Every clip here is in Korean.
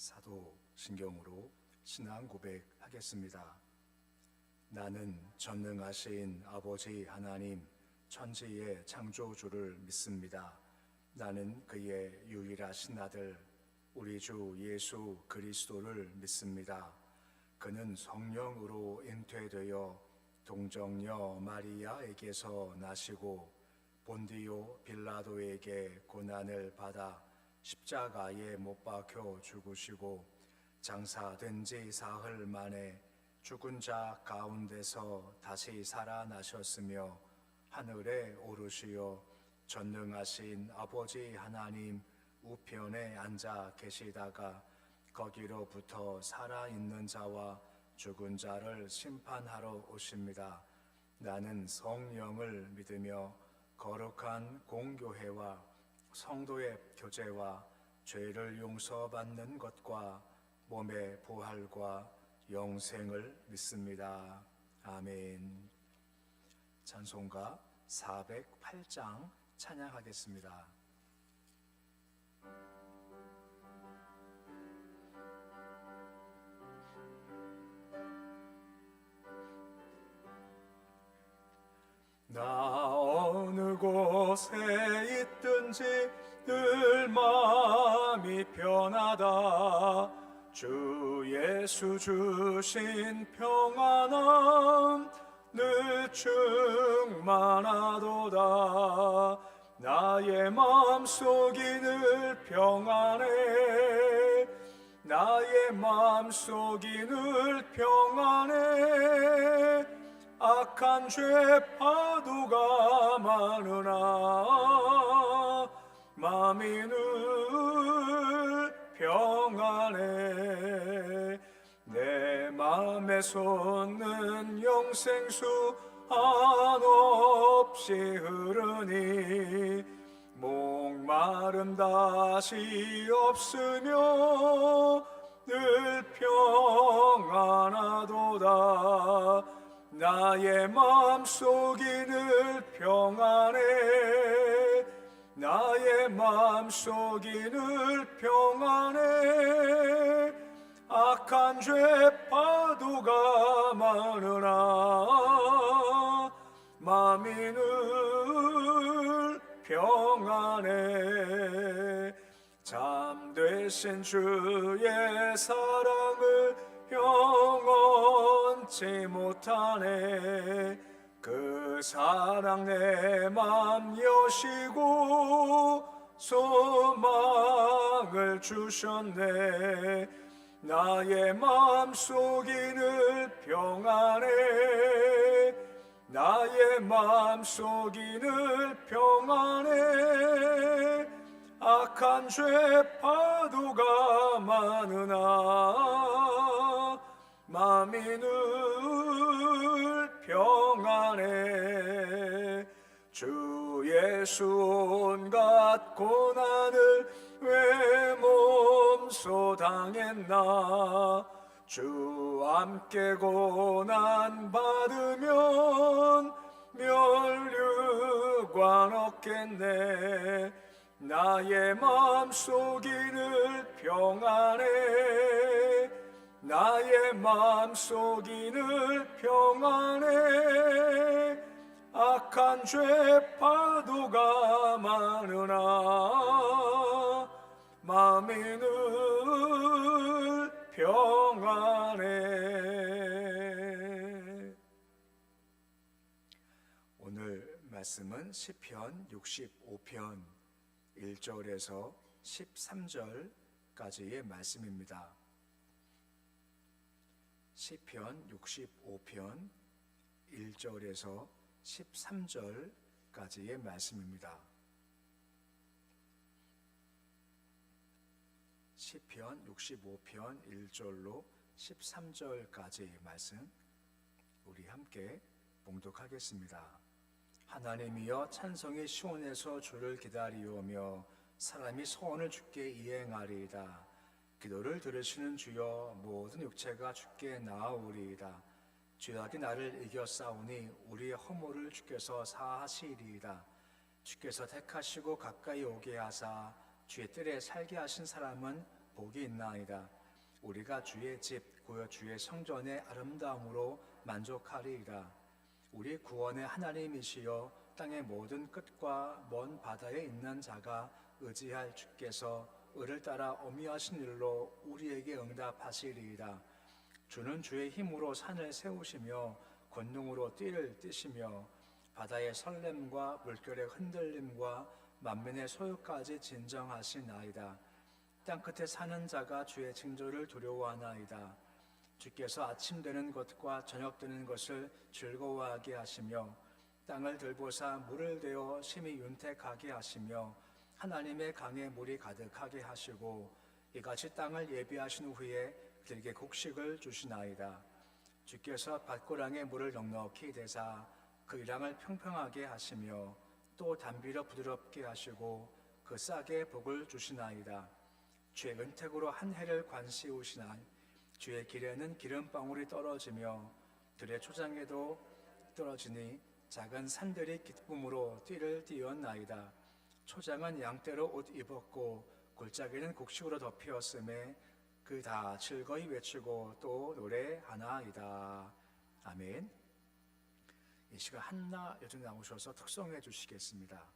사도신경으로 신앙 고백하겠습니다. 나는 전능하신 아버지 하나님 천지의 창조주를 믿습니다. 나는 그의 유일하신 아들 우리 주 예수 그리스도를 믿습니다. 그는 성령으로 잉태되어 동정녀 마리아에게서 나시고 본디오 빌라도에게 고난을 받아 십자가에 못 박혀 죽으시고 장사된 지 사흘 만에 죽은 자 가운데서 다시 살아나셨으며 하늘에 오르시어 전능하신 아버지 하나님 우편에 앉아 계시다가 거기로부터 살아있는 자와 죽은 자를 심판하러 오십니다. 나는 성령을 믿으며 거룩한 공교회와 성도의 교제와 죄를 용서받는 것과 몸의 부활과 영생을 믿습니다. 아멘. 찬송가 408장 찬양하겠습니다. 나 어느 곳에 있든지 늘 마음이 편하다. 주 예수 주신 평안함 늘 충만하도다. 나의 마음속이 늘 평안해. 나의 마음속이 늘 평안해. 악한 죄 파도가 많으나 마음이 늘 평안해. 내 맘에 솟는 영생수 한없이 흐르니 목마름 다시 없으며 늘 평안하도다. 나의 마음속이 늘 평안해. 나의 마음속이 늘 평안해. 악한 죄 파도가 많으나 마음이 늘 평안해. 잠되신 주의 사랑을 영원치 못하네. 그 사랑 내 맘 여시고 소망을 주셨네. 나의 맘속이 늘 평안해. 나의 맘속이 늘 평안해. 악한 죄 파도가 많으나 마음이 늘 평안해. 주 예수 온갖 고난을 왜 몸소 당했나. 주 함께 고난 받으면 멸류관 얻겠네. 나의 마음속이 늘 평안해. 나의 마음속이 늘 평안해. 악한 죄 파도가 많으나 마음이 늘 평안해. 오늘 말씀은 시편 65편 1절에서 13절까지의 말씀입니다. 시편 65편 1절에서 13절까지의 말씀입니다. 시편 65편 1절로 13절까지의 말씀 우리 함께 봉독하겠습니다. 하나님이여 찬송이 시온에서 주를 기다리오며 사람이 소원을 주께 이행하리이다. 기도를 들으시는 주여 모든 육체가 주께 나아오리이다. 죄악이 나를 이겨싸우니 우리의 허물을 주께서 사하시리이다. 주께서 택하시고 가까이 오게 하사 주의 뜰에 살게 하신 사람은 복이 있나이다. 우리가 주의 집 곧 주의 성전의 아름다움으로 만족하리이다. 우리 구원의 하나님이시여 땅의 모든 끝과 먼 바다에 있는 자가 의지할 주께서 의를 따라 어미하신 일로 우리에게 응답하시리이다. 주는 주의 힘으로 산을 세우시며 권능으로 띠를 띠시며 바다의 설렘과 물결의 흔들림과 만민의 소유까지 진정하시나이다. 땅끝에 사는 자가 주의 징조를 두려워하나이다. 주께서 아침 되는 것과 저녁 되는 것을 즐거워하게 하시며 땅을 들보사 물을 대어 심히 윤택하게 하시며 하나님의 강에 물이 가득하게 하시고 이같이 땅을 예비하신 후에 들게 곡식을 주시나이다. 주께서 밭고랑에 물을 넉넉히 대사 그 이랑을 평평하게 하시며 또 담비로 부드럽게 하시고 그 싹에 복을 주시나이다. 주의 은택으로 한 해를 관시우시나 주의 길에는 기름방울이 떨어지며 들의 초장에도 떨어지니 작은 산들이 기쁨으로 띠를 띠었나이다. 초장은 양떼로 옷 입었고 골짜기는 곡식으로 덮이었음에 그 다 즐거이 외치고 또 노래하나이다. 아멘. 이 시간 한나 여중 나오셔서 특송해 주시겠습니다.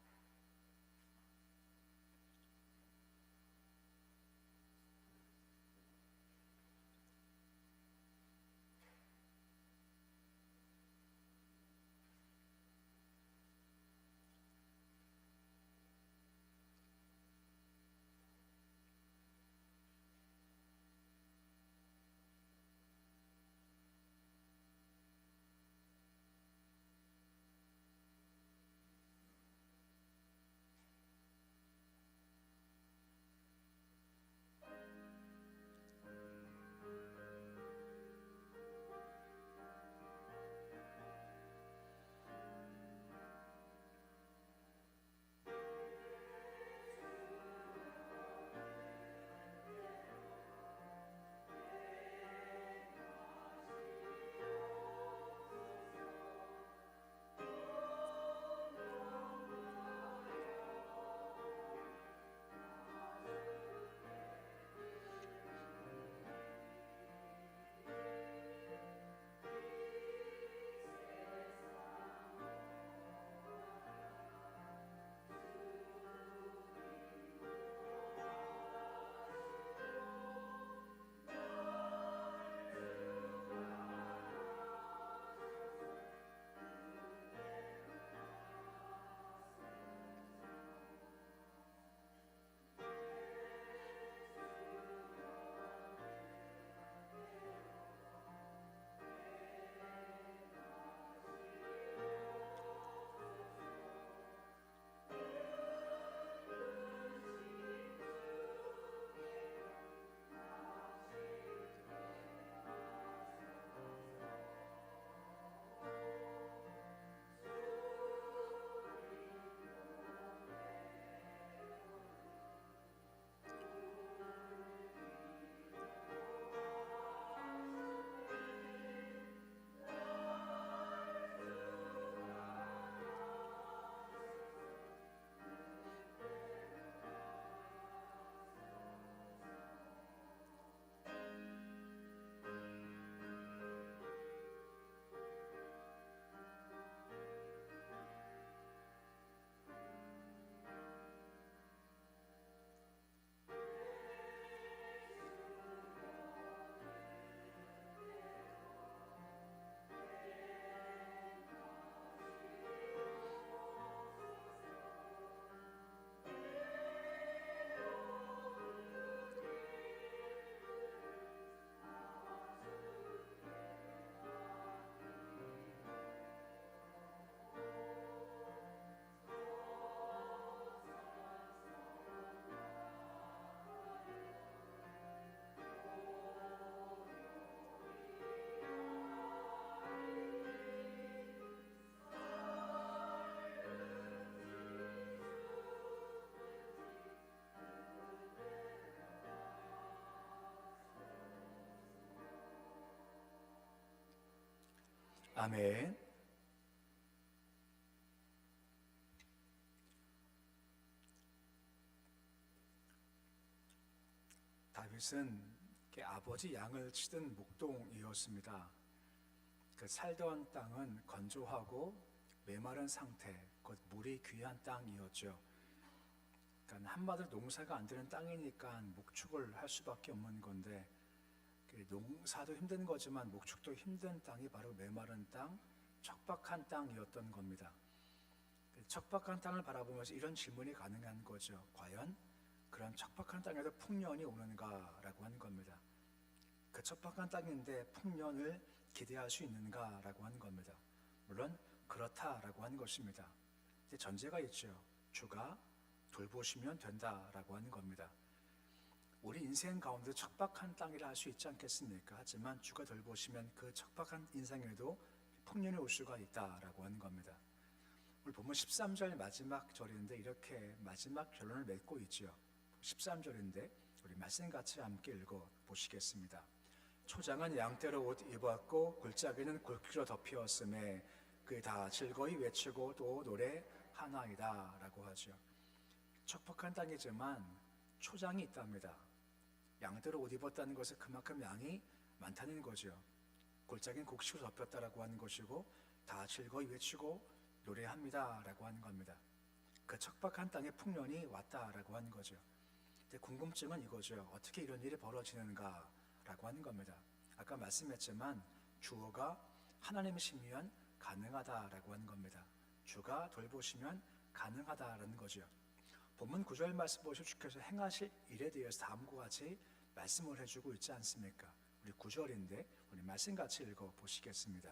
아멘. 다윗은 아버지 양을 치던 목동이었습니다. 그 살던 땅은 건조하고 메마른 상태, 곧 물이 귀한 땅이었죠. 그러니까 한마디로 농사가 안 되는 땅이니까 목축을 할 수밖에 없는 건데, 농사도 힘든 거지만 목축도 힘든 땅이 바로 메마른 땅, 척박한 땅이었던 겁니다. 척박한 땅을 바라보면서 이런 질문이 가능한 거죠. 과연 그런 척박한 땅에도 풍년이 오는가라고 하는 겁니다. 그 척박한 땅인데 풍년을 기대할 수 있는가라고 하는 겁니다. 물론 그렇다라고 하는 것입니다. 이제 전제가 있죠. 주가 돌보시면 된다라고 하는 겁니다. 우리 인생 가운데 척박한 땅이라 할 수 있지 않겠습니까? 하지만 주가 돌보시면 그 척박한 인생에도 풍년이 올 수가 있다라고 하는 겁니다. 오늘 본문 13절 마지막 절인데 이렇게 마지막 결론을 맺고 있죠. 13절인데 우리 말씀 같이 함께 읽어 보시겠습니다. 초장은 양떼로 옷 입었고 골짜기는 굵기로 덮이었음에 그에 다 즐거이 외치고 또 노래하나이다 라고 하죠. 척박한 땅이지만 초장이 있답니다. 양떼로 옷 입었다는 것은 그만큼 양이 많다는 거죠. 골짜기는 곡식으로 덮였다라고 하는 것이고 다 즐거이 외치고 노래합니다 라고 하는 겁니다. 그 척박한 땅에 풍년이 왔다라고 하는 거죠. 근데 궁금증은 이거죠. 어떻게 이런 일이 벌어지는가 라고 하는 겁니다. 아까 말씀했지만 주어가 하나님이시면 가능하다라고 하는 겁니다. 주가 돌보시면 가능하다라는 거죠. 본문 9절 말씀 보시면 주께서 행하실 일에 대해서 다음과 같이 말씀을 해주고 있지 않습니까? 우리 9절인데 우리 말씀 같이 읽어 보시겠습니다.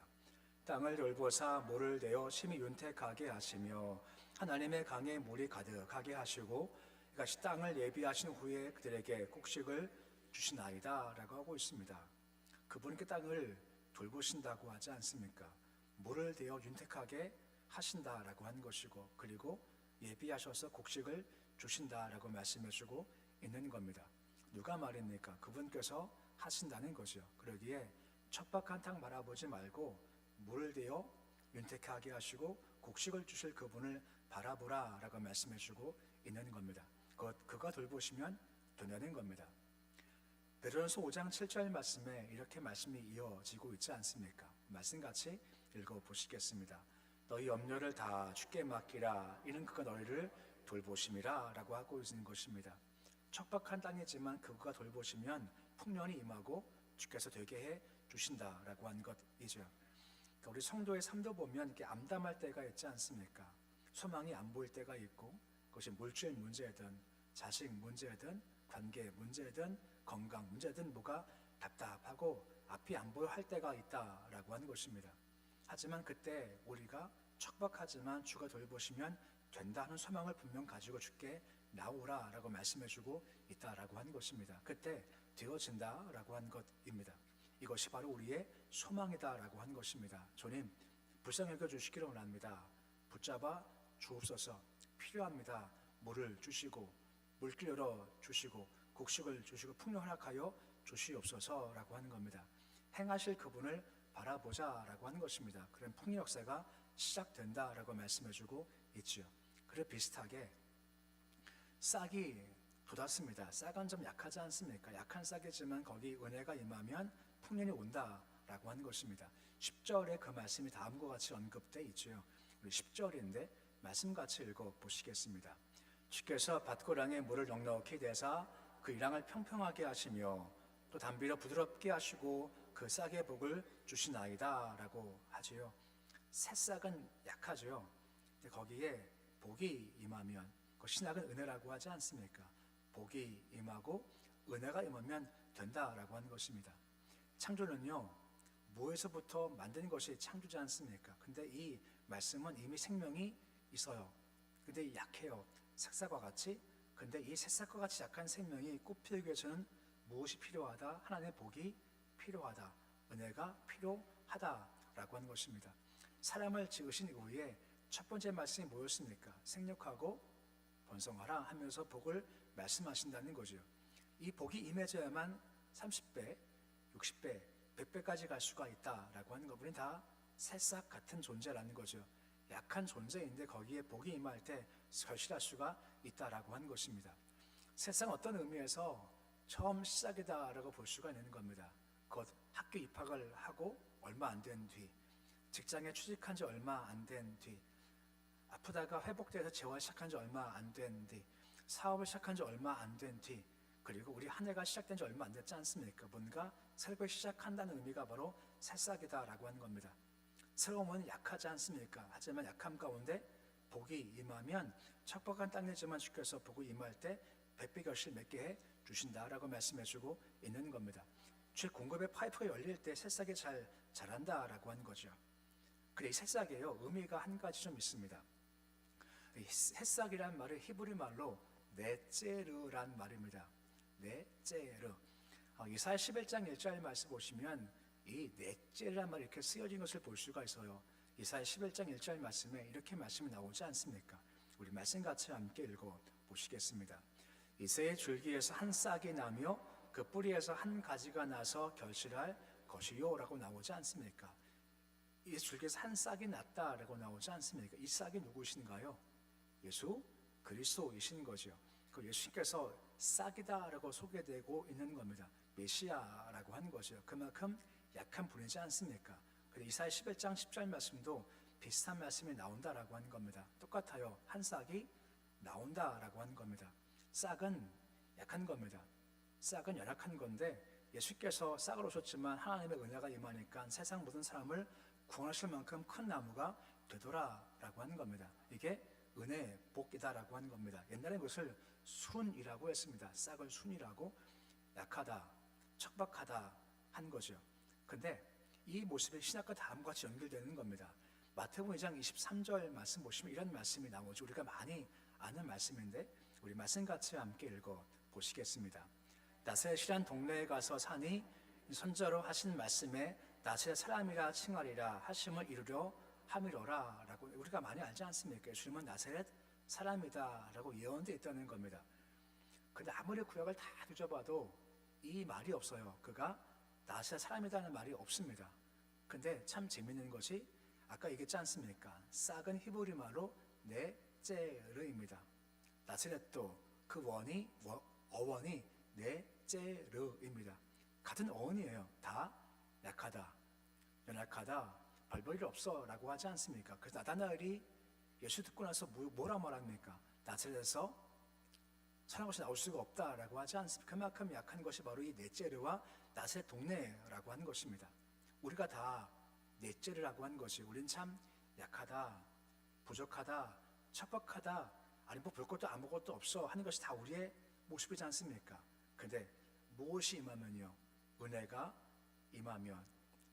땅을 돌보사 물을 내어 심히 윤택하게 하시며 하나님의 강에 물이 가득하게 하시고 이같이 땅을 예비하신 후에 그들에게 곡식을 주시나이다 라고 하고 있습니다. 그분께 땅을 돌보신다고 하지 않습니까? 물을 대어 윤택하게 하신다라고 하는 것이고 그리고 예비하셔서 곡식을 주신다라고 말씀해주고 있는 겁니다. 누가 말입니까? 그분께서 하신다는 거죠. 그러기에 척박한 땅 바라보지 말고 물을 대어 윤택하게 하시고 곡식을 주실 그분을 바라보라 라고 말씀해주고 있는 겁니다. 그가 돌보시면 된다는 겁니다. 베드로전서 5장 7절 말씀에 이렇게 말씀이 이어지고 있지 않습니까? 말씀 같이 읽어보시겠습니다. 너희 염려를 다 주께 맡기라 이는 그가 너희를 돌보심이라 라고 하고 있는 것입니다. 척박한 땅이지만 그가 돌보시면 풍년이 임하고 주께서 되게 해 주신다라고 하는 것이죠. 그러니까 우리 성도의 삶도 보면 이렇게 암담할 때가 있지 않습니까? 소망이 안 보일 때가 있고 그것이 물질 문제든 자식 문제든 관계 문제든 건강 문제든 뭐가 답답하고 앞이 안 보여 할 때가 있다라고 하는 것입니다. 하지만 그때 우리가 척박하지만 주가 돌보시면 된다는 소망을 분명 가지고 주께 나오라라고 말씀해주고 있다라고 하는 것입니다. 그때 되어진다라고 하는 것입니다. 이것이 바로 우리의 소망이다라고 하는 것입니다. 주님 불쌍히 여겨주시기를 원합니다. 붙잡아 주옵소서. 필요합니다. 물을 주시고 물길 열어 주시고 곡식을 주시고 풍요 허락하여 주시옵소서라고 하는 겁니다. 행하실 그분을 바라보자라고 하는 것입니다. 그런 풍요 역사가 시작된다라고 말씀해주고 있죠. 그리고 비슷하게 싹이 돋았습니다. 싹은 좀 약하지 않습니까? 약한 싹이지만 거기 은혜가 임하면 풍년이 온다라고 하는 것입니다. 10절에 그 말씀이 다음과 같이 언급되어 있죠. 우리 10절인데 말씀 같이 읽어보시겠습니다. 주께서 밭고랑에 물을 넉넉히 대사 그 이랑을 평평하게 하시며 또 담비로 부드럽게 하시고 그 싹의 복을 주시나이다 라고 하지요. 새싹은 약하죠. 근데 거기에 복이 임하면 그 신학은 은혜라고 하지 않습니까? 복이 임하고 은혜가 임하면 된다라고 하는 것입니다. 창조는요 무에서부터 만든 것이 창조지 않습니까? 근데 이 말씀은 이미 생명이 있어요. 근데 약해요. 새싹과 같이. 근데 이 새싹과 같이 약한 생명이 꽃피우기 위해서는 무엇이 필요하다? 하나님의 복이 필요하다. 은혜가 필요하다라고 하는 것입니다. 사람을 지으신 이후에 첫 번째 말씀이 뭐였습니까? 생육하고 번성하라 하면서 복을 말씀하신다는 거죠. 이 복이 임해져야만 30배, 60배, 100배까지 갈 수가 있다라고 하는 것. 우리는 다 새싹 같은 존재라는 거죠. 약한 존재인데 거기에 복이 임할 때 절실할 수가 있다라고 하는 것입니다. 새싹은 어떤 의미에서 처음 시작이다라고 볼 수가 있는 겁니다. 곧 학교 입학을 하고 얼마 안 된 뒤, 직장에 취직한 지 얼마 안 된 뒤, 아프다가 회복돼서 재활 시작한 지 얼마 안 된 뒤, 사업을 시작한 지 얼마 안 된 뒤, 그리고 우리 한 해가 시작된 지 얼마 안 됐지 않습니까? 뭔가 새롭게 시작한다는 의미가 바로 새싹이다라고 하는 겁니다. 새로움은 약하지 않습니까? 하지만 약함 가운데 복이 임하면 척박한 땅이지만 주께서 복이 임할 때 백배 결실 맺게 해 주신다라고 말씀해주고 있는 겁니다. 주의 공급의 파이프가 열릴 때 새싹이 잘 자란다라고 하는 거죠. 그래, 이 새싹이에요. 의미가 한 가지 좀 있습니다. 이 새싹이란 말은 히브리 말로 네제르란 말입니다. 네제르. 이사야 11장 1절 말씀 보시면 이 네제르란 말이 이렇게 쓰여진 것을 볼 수가 있어요. 이사야 11장 1절 말씀에 이렇게 말씀이 나오지 않습니까? 우리 말씀 같이 함께 읽어 보시겠습니다. 이새의 줄기에서 한 싹이 나며 그 뿌리에서 한 가지가 나서 결실할 것이요 라고 나오지 않습니까? 이 줄기에서 한 싹이 났다라고 나오지 않습니까? 이 싹이 누구신가요? 예수 그리스도이신 거죠. 그 예수님께서 싹이다라고 소개되고 있는 겁니다. 메시아라고 하는 거죠. 그만큼 약한 분이지 않습니까? 이사야 11장 10절 말씀도 비슷한 말씀이 나온다라고 하는 겁니다. 똑같아요. 한 싹이 나온다라고 하는 겁니다. 싹은 약한 겁니다. 싹은 연약한 건데 예수께서 싹을 오셨지만 하나님의 은혜가 임하니까 세상 모든 사람을 구원하실 만큼 큰 나무가 되더라라고 하는 겁니다. 이게 은혜, 복이다라고 하는 겁니다. 옛날에 그것을 순이라고 했습니다. 싹을 순이라고, 약하다, 척박하다 한 거죠. 근데 이 모습이 신약과 다음과 같이 연결되는 겁니다. 마태복음 2장 23절 말씀 보시면 이런 말씀이 나오죠. 우리가 많이 아는 말씀인데 우리 말씀 같이 함께 읽어 보시겠습니다. 나사렛이란 동네에 가서 사니 선자로 하신 말씀에 나사렛 사람이라 칭하리라 하심을 이루려 함이로라 라고 우리가 많이 알지 않습니까? 예수님은 나사렛 사람이다 라고 예언되어 있다는 겁니다. 근데 아무리 구약을 다 뒤져봐도 이 말이 없어요. 그가 나사렛 사람이라는 말이 없습니다. 근데 참 재밌는 것이 아까 얘기했지 않습니까? 싹은 히브리 말로 네제르입니다. 나사렛도 그 어원이 네제르입니다. 같은 어원이에요. 다 약하다, 연약하다, 별 볼 일 없어 라고 하지 않습니까? 그래서 나다나엘이 예수 듣고 나서 뭐라 말합니까? 나사렛에서 선한 것이 나올 수가 없다라고 하지 않습니까? 그만큼 약한 것이 바로 이 네제르와 나사렛 동네라고 하는 것입니다. 우리가 다 네제르라고 하는 것이 우린 참 약하다, 부족하다, 척박하다, 아니 뭐 볼 것도 아무것도 없어 하는 것이 다 우리의 모습이지 않습니까? 근데 무엇이 임하면요? 은혜가 임하면,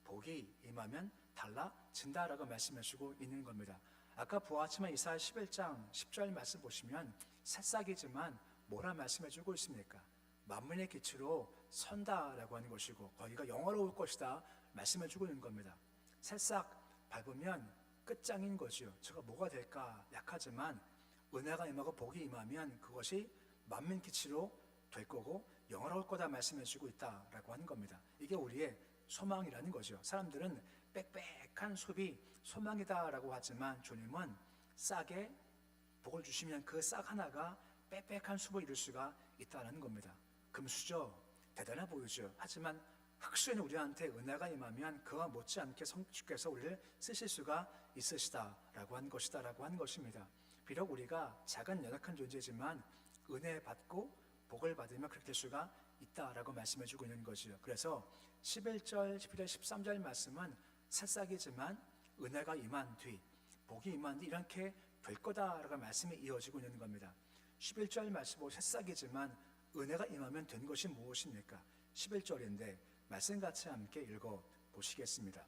복이 임하면 달라진다라고 말씀해주고 있는 겁니다. 아까 보았지만 이사야 11장 10절 말씀 보시면 새싹이지만 뭐라 말씀해주고 있습니까? 만민의 기초로 선다라고 하는 것이고 거기가 영화로울 것이다 말씀해주고 있는 겁니다. 새싹 밟으면 끝장인 거죠. 제가 뭐가 될까? 약하지만 은혜가 임하고 복이 임하면 그것이 만민 기치로 될 거고 영화로울 거다 말씀해주고 있다라고 하는 겁니다. 이게 우리의 소망이라는 거죠. 사람들은 빽빽한 숲이 소망이다라고 하지만 주님은 싹에 복을 주시면 그 싹 하나가 빽빽한 숲을 이룰 수가 있다는 겁니다. 금수저 대단해 보이죠. 하지만 흙수에는 우리한테 은혜가 임하면 그와 못지않게 주께서 우리를 쓰실 수가 있으시다라고 한 것이다라고 하는 것입니다. 비록 우리가 작은 연약한 존재지만 은혜 받고 복을 받으면 그렇게 될 수가 있다라고 말씀해주고 있는 거죠. 그래서 11절, 12절, 13절 말씀은 새싹이지만 은혜가 임한 뒤, 복이 임한 뒤 이렇게 될 거다라고 말씀이 이어지고 있는 겁니다. 11절 말씀은 새싹이지만 은혜가 임하면 된 것이 무엇입니까? 11절인데 말씀 같이 함께 읽어 보시겠습니다.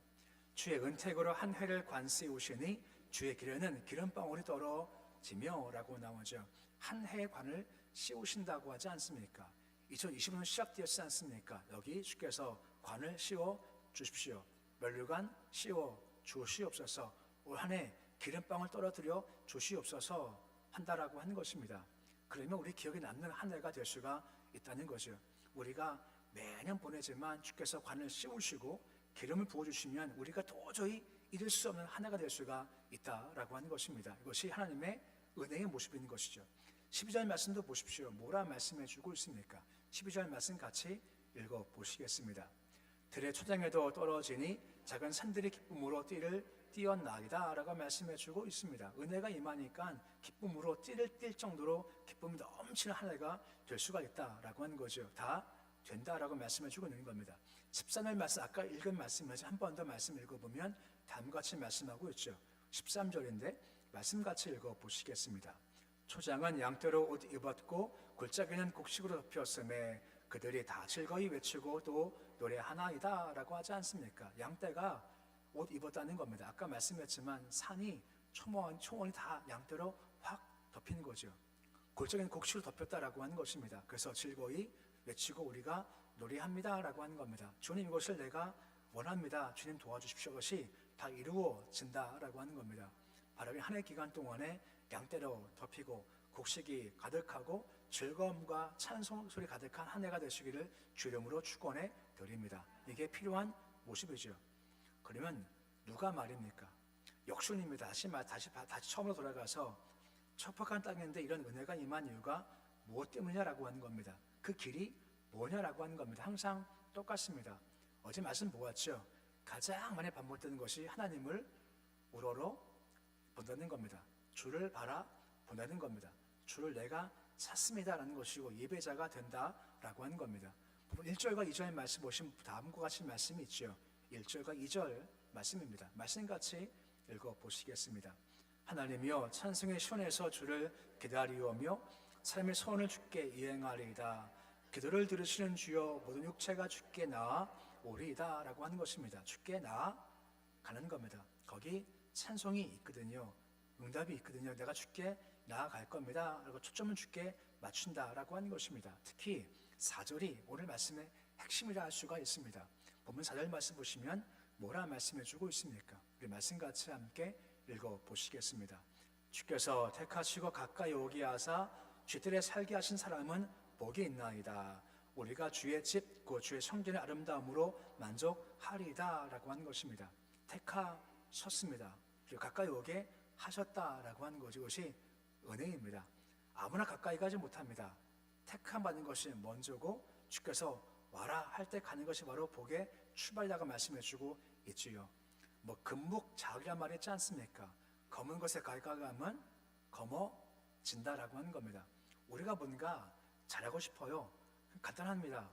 주의 은택으로 한 해를 관세우시니 주의 길에는 기름방울이 떨어지며 라고 나오죠. 한 해의 관을 씌우신다고 하지 않습니까? 2020년 시작되었지 않습니까? 여기 주께서 관을 씌워 주십시오. 면류관 씌워 주시옵소서. 올 한 해 기름방울 떨어뜨려 주시옵소서 한다라고 하는 것입니다. 그러면 우리 기억에 남는 한 해가 될 수가 있다는 거죠. 우리가 매년 보내지만 주께서 관을 씌우시고 기름을 부어주시면 우리가 도저히 잊을 수 없는 한 해가 될 수가 있다라고 하는 것입니다. 이것이 하나님의 은혜의 모습인 것이죠. 12절 말씀도 보십시오. 뭐라 말씀해 주고 있습니까? 12절 말씀 같이 읽어보시겠습니다. 들의 초장에도 떨어지니 작은 산들이 기쁨으로 띠를 띄었나이다 라고 말씀해 주고 있습니다. 은혜가 임하니까 기쁨으로 띠를 띌 정도로 기쁨이 넘치는 한 해가 될 수가 있다라고 하는 거죠. 다 된다라고 말씀해 주고 있는 겁니다. 13절 말씀, 아까 읽은 말씀에서 한 번 더 말씀 읽어보면 다음과 같이 말씀하고 있죠. 13절인데 말씀 같이 읽어보시겠습니다. 초장은 양떼로 옷 입었고 골짜기는 곡식으로 덮였음에 그들이 다 즐거이 외치고 또 노래하나이다 라고 하지 않습니까? 양떼가 옷 입었다는 겁니다. 아까 말씀했지만 산이 초원이 다 양떼로 확 덮인 거죠. 골짜기는 곡식으로 덮였다라고 하는 것입니다. 그래서 즐거이 외치고 우리가 노래합니다 라고 하는 겁니다. 주님, 이것을 내가 원합니다. 주님 도와주십시오. 것이 다 이루어진다 라고 하는 겁니다. 바로 한 해 기간 동안에 양떼로 덮이고 곡식이 가득하고 즐거움과 찬송 소리 가득한 한 해가 되시기를 주 이름으로 축원해 드립니다. 이게 필요한 모습이죠. 그러면 누가 말입니까? 역순입니다. 다시 처음으로 돌아가서 척박한 땅인데 이런 은혜가 임한 이유가 무엇 때문이냐라고 하는 겁니다. 그 길이 뭐냐라고 하는 겁니다. 항상 똑같습니다. 어제 말씀 보았죠. 가장 많이 반복되는 것이 하나님을 우러러 본다는 겁니다. 주를 바라 본다는 겁니다. 주를 내가 찾습니다라는 것이고 예배자가 된다라고 하는 겁니다. 1절과 2절 말씀 보시면 다음과 같이 말씀이 있죠. 1절과 2절 말씀입니다. 말씀 같이 읽어보시겠습니다. 하나님이여 찬송의 시온에서 주를 기다리오며 사람의 소원을 주께 이행하리이다. 기도를 들으시는 주여 모든 육체가 주께 나아오리이다 라고 하는 것입니다. 주께 나아가는 겁니다. 거기 찬송이 있거든요. 응답이 있거든요. 내가 주께 나아갈 겁니다. 그리고 초점은 주께 맞춘다라고 하는 것입니다. 특히 4절이 오늘 말씀의 핵심이라 할 수가 있습니다. 보면 4절 말씀 보시면 뭐라 말씀해 주고 있습니까? 우리 말씀 같이 함께 읽어보시겠습니다. 주께서 택하시고 가까이 오게 하사 쥐들에 살게 하신 사람은 복이 있나이다. 우리가 주의 집, 그 주의 성전의 아름다움으로 만족하리이다 라고 하는 것입니다. 택하셨습니다. 그리고 가까이 오게 하셨다라고 하는 것이, 이것이 은혜입니다. 아무나 가까이 가지 못합니다. 택함 받는 것이 먼저고 주께서 와라 할 때 가는 것이 바로 복의 출발이라고 말씀해 주고 있지요. 금묵자학이란 말이 있지 않습니까? 검은 것에 가까이가면 검어진다라고 하는 겁니다. 우리가 뭔가 잘하고 싶어요. 간단합니다.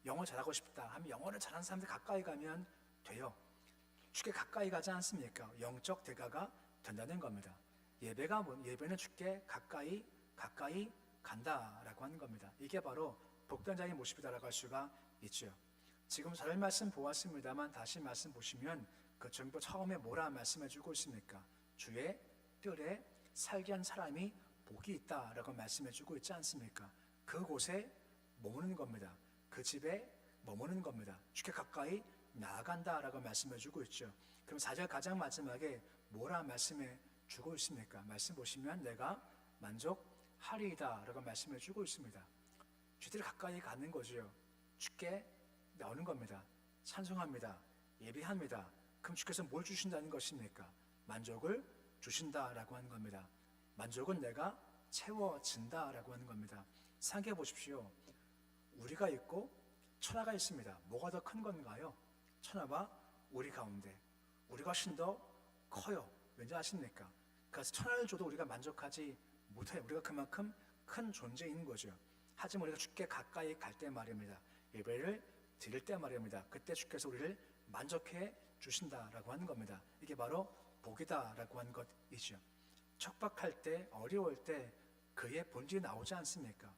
영어 잘하고 싶다 하면 영어를 잘하는 사람들 가까이 가면 돼요. 주께 가까이 가지 않습니까? 영적 대가가 된다는 겁니다. 예배는 주께 가까이 간다라고 하는 겁니다. 이게 바로 복된 자의 모습이다라고 할 수가 있죠. 지금 잘 말씀 보았습니다만 다시 말씀 보시면 그 전부 처음에 뭐라 말씀해 주고 있습니까? 주의 뜰에 살게 한 사람이 복이 있다라고 말씀해 주고 있지 않습니까? 그곳에 머무는 겁니다. 그 집에 머무는 겁니다. 주께 가까이 나아간다라고 말씀해 주고 있죠. 그럼 4절 가장 마지막에 뭐라 말씀해 주고 있습니까? 말씀 보시면 내가 만족하리이다 라고 말씀해 주고 있습니다. 주들이 가까이 가는 거죠. 주께 나오는 겁니다. 찬송합니다. 예배합니다. 그럼 주께서 뭘 주신다는 것입니까? 만족을 주신다라고 하는 겁니다. 만족은 내가 채워진다라고 하는 겁니다. 생각해 보십시오. 우리가 있고 천하가 있습니다. 뭐가 더 큰 건가요? 천하와 우리 가운데 우리가 훨씬 더 커요. 왠지 아십니까? 그래서 천하를 줘도 우리가 만족하지 못해요. 우리가 그만큼 큰 존재인 거죠. 하지만 우리가 주께 가까이 갈 때 말입니다. 예배를 드릴 때 말입니다. 그때 주께서 우리를 만족해 주신다라고 하는 겁니다. 이게 바로 복이다라고 하는 것이죠. 척박할 때, 어려울 때 그의 본질이 나오지 않습니까?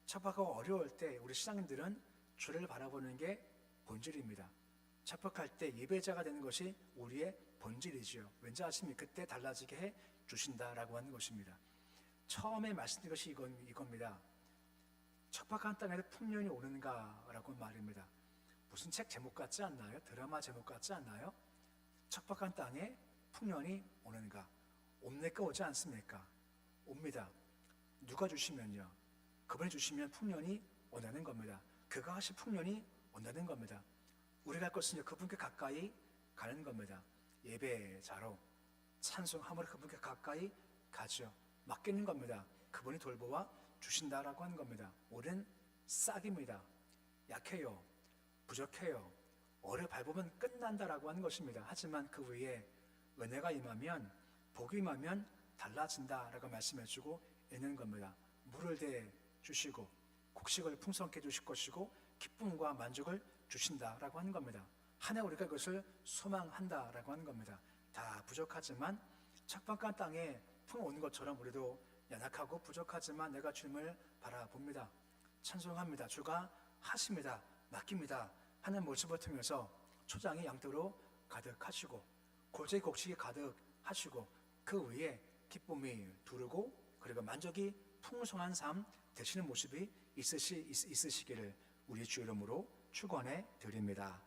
척박하고 어려울 때 우리 신앙인들은 주를 바라보는 게 본질입니다. 척박할 때 예배자가 되는 것이 우리의 본질이지요. 왠지 아십니까? 그때 달라지게 해 주신다라고 하는 것입니다. 처음에 말씀드린 것이 이겁니다. 척박한 땅에 풍년이 오는가라고 말입니다. 무슨 책 제목 같지 않나요? 드라마 제목 같지 않나요? 척박한 땅에 풍년이 오는가? 옵니까? 오지 않습니까? 옵니다. 누가 주시면요? 그분이 주시면 풍년이 온다는 겁니다. 그가 하신 풍년이 온다는 겁니다. 우리가 할 것은 그분께 가까이 가는 겁니다. 예배자로 찬송함으로 그분께 가까이 가죠. 맡기는 겁니다. 그분이 돌보아 주신다라고 하는 겁니다. 우리는 싹입니다. 약해요. 부족해요. 오래 밟으면 끝난다라고 하는 것입니다. 하지만 그 위에 은혜가 임하면, 복이 임하면 달라진다라고 말씀해주고 있는 겁니다. 물을 대해 주시고 곡식을 풍성케 주실 것이고 기쁨과 만족을 주신다라고 하는 겁니다. 한 해 우리가 그것을 소망한다라고 하는 겁니다. 다 부족하지만 척박한 땅에 풍 오는 것처럼 우리도 연약하고 부족하지만 내가 주님을 바라봅니다. 찬송합니다. 주가 하십니다. 맡깁니다. 하는 모습을 통해서 초장이 양떼로 가득하시고 골짜기 곡식이 가득하시고 그 위에 기쁨이 두르고 그리고 만족이 풍성한 삶 되시는 모습이 있으시기를 우리 주 이름으로 축원해 드립니다.